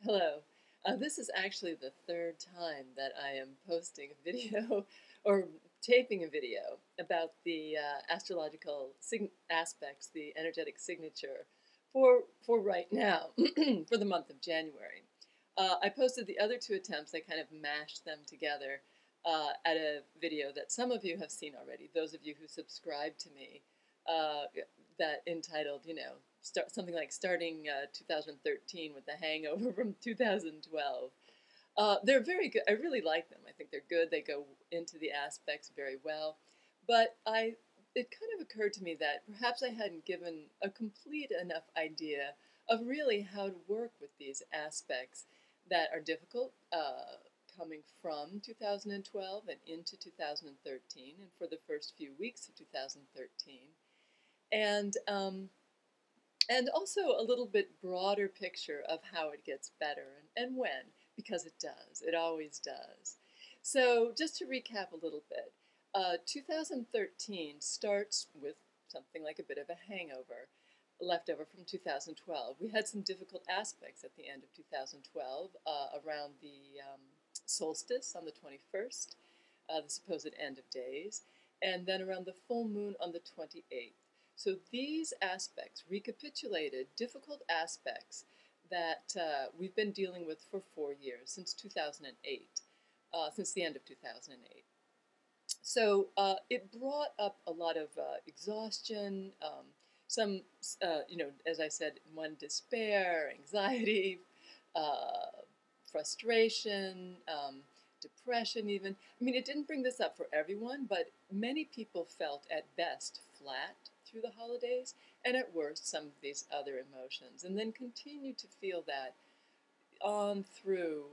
Hello. This is actually the third time that I am posting a video or taping a video about the astrological aspects, the energetic signature for right now, for the month of January. I posted the other two attempts. I kind of mashed them together at a video that some of you have seen already. Those of you who subscribe to me, that entitled, something like starting 2013 with the Hangover from 2012. They're very good. I really like them. I think they're good. They go into the aspects very well. But it kind of occurred to me that perhaps I hadn't given a complete enough idea of really how to work with these aspects that are difficult, coming from 2012 and into 2013, and for the first few weeks of 2013. And also a little bit broader picture of how it gets better and when, because it does. It always does. So just to recap a little bit, 2013 starts with something like a bit of a hangover left over from 2012. We had some difficult aspects at the end of 2012 around the solstice on the 21st, the supposed end of days, and then around the full moon on the 28th. So these aspects recapitulated difficult aspects that we've been dealing with for 4 years, since 2008, since the end of 2008. So it brought up a lot of exhaustion, some, as I said, despair, anxiety, frustration, depression even. I mean, it didn't bring this up for everyone, but many people felt at best flat through the holidays, and at worst some of these other emotions, and then continued to feel that on through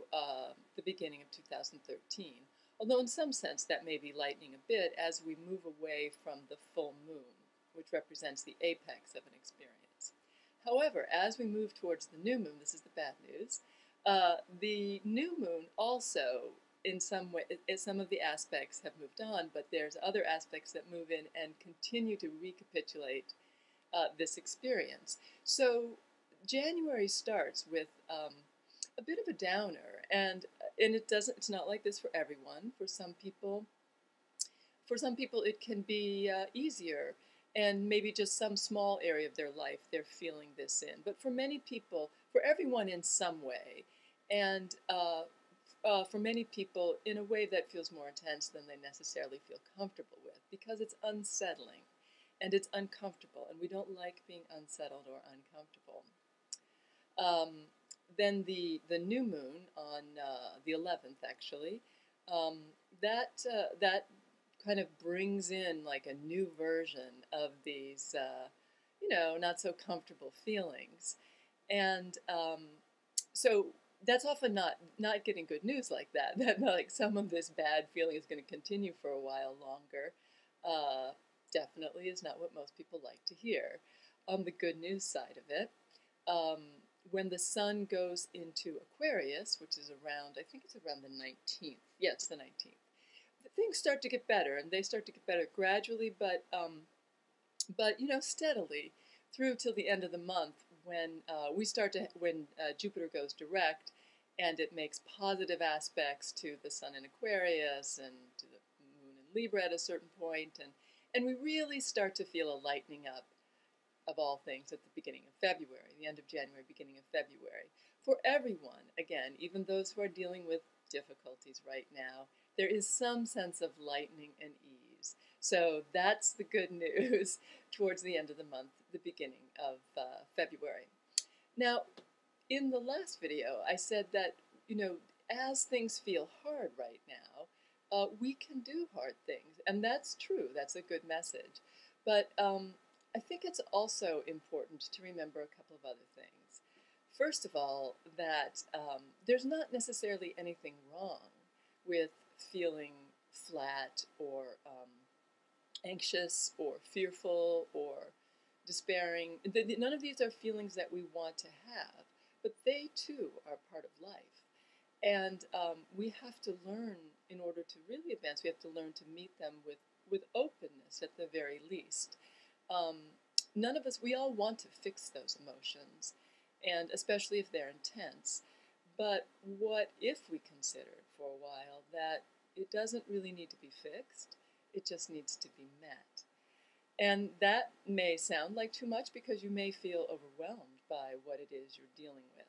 the beginning of 2013. Although in some sense that may be lightening a bit as we move away from the full moon, which represents the apex of an experience. However, as we move towards the new moon, this is the bad news, the new moon also, in some way, some of the aspects have moved on, but there's other aspects that move in and continue to recapitulate this experience. So January starts with a bit of a downer, and it's not like this for everyone. For some people it can be easier, and maybe just some small area of their life they're feeling this in. But for many people, for everyone in some way, and for many people in a way that feels more intense than they necessarily feel comfortable with, because it's unsettling and it's uncomfortable, and we don't like being unsettled or uncomfortable. Then the new moon on the 11th, actually, that kind of brings in like a new version of these, not so comfortable feelings. And so that's often not getting good news like that, that like some of this bad feeling is going to continue for a while longer. Definitely is not what most people like to hear. On the good news side of it, when the sun goes into Aquarius, which is around, I think it's around the 19th. Yeah, it's the 19th. Things start to get better, and they start to get better gradually, but steadily through till the end of the month, when Jupiter goes direct, and it makes positive aspects to the sun in Aquarius and to the moon in Libra at a certain point, and we really start to feel a lightening up of all things at the beginning of February, the end of January, beginning of February. For everyone, again, even those who are dealing with difficulties right now, there is some sense of lightening and ease. So that's the good news towards the end of the month, the beginning of February. Now, in the last video, I said that, as things feel hard right now, we can do hard things. And that's true. That's a good message. But I think it's also important to remember a couple of other things. First of all, that there's not necessarily anything wrong with feeling flat or anxious or fearful or despairing. None of these are feelings that we want to have, but they too are part of life. And we have to learn, in order to really advance, we have to learn to meet them with openness at the very least. None of us, we all want to fix those emotions, and especially if they're intense. But what if we considered for a while that it doesn't really need to be fixed, it just needs to be met? And that may sound like too much because you may feel overwhelmed by what it is you're dealing with.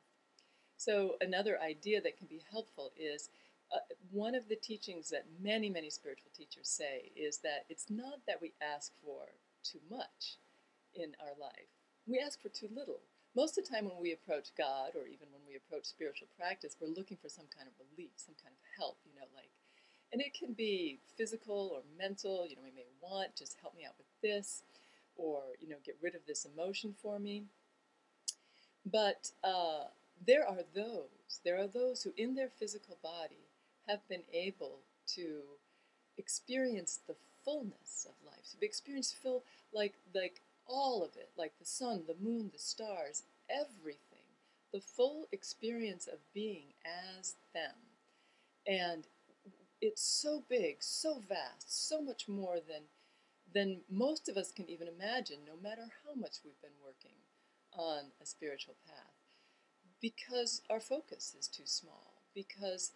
So another idea that can be helpful is one of the teachings that many, many spiritual teachers say is that it's not that we ask for too much in our life. We ask for too little. Most of the time when we approach God, or even when we approach spiritual practice, we're looking for some kind of relief, some kind of help, and it can be physical or mental. We may want, just help me out with this, or, get rid of this emotion for me. But there are those who in their physical body have been able to experience the fullness of life, to experience like all of it, like the sun, the moon, the stars, everything, the full experience of being as them. And it's so big, so vast, so much more than most of us can even imagine, no matter how much we've been working on a spiritual path, because our focus is too small, because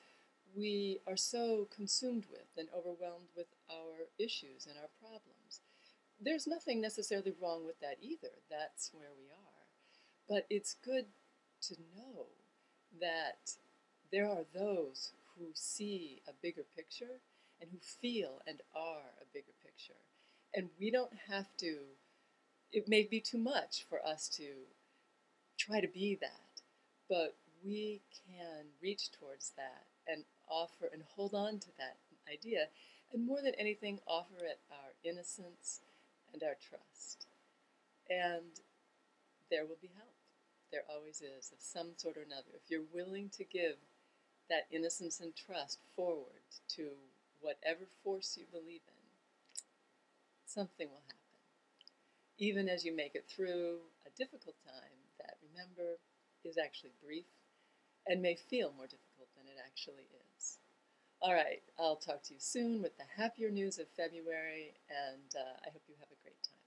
we are so consumed with and overwhelmed with our issues and our problems. There's nothing necessarily wrong with that either. That's where we are. But it's good to know that there are those who see a bigger picture and who feel and are a bigger picture. And we don't have to, it may be too much for us to try to be that, but we can reach towards that and offer and hold on to that idea, and more than anything, offer it our innocence and our trust. And there will be help. There always is, of some sort or another. If you're willing to give that innocence and trust forward to whatever force you believe in, something will happen. Even as you make it through a difficult time that, remember, is actually brief and may feel more difficult than it actually is. All right, I'll talk to you soon with the happier news of February, and I hope you have a great time.